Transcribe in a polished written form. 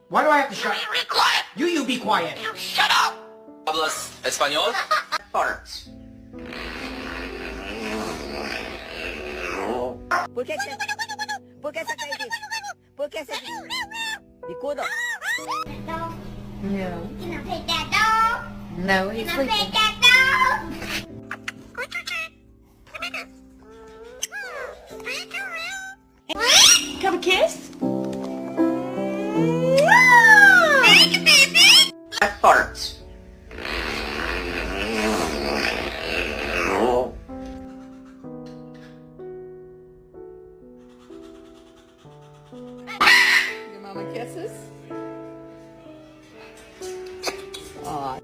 Why do I have to shut? Be quiet! You be quiet. You shut up! ¿Hablas español? Farts. ¿Por qué se... ¿Por qué se cae aquí? ¿Por qué se... Bicudo. Dog. No. Can I pet that dog? No, he's Can I pet sleeping. that dog? Have a kiss? Farts. Your mama kisses? Aw.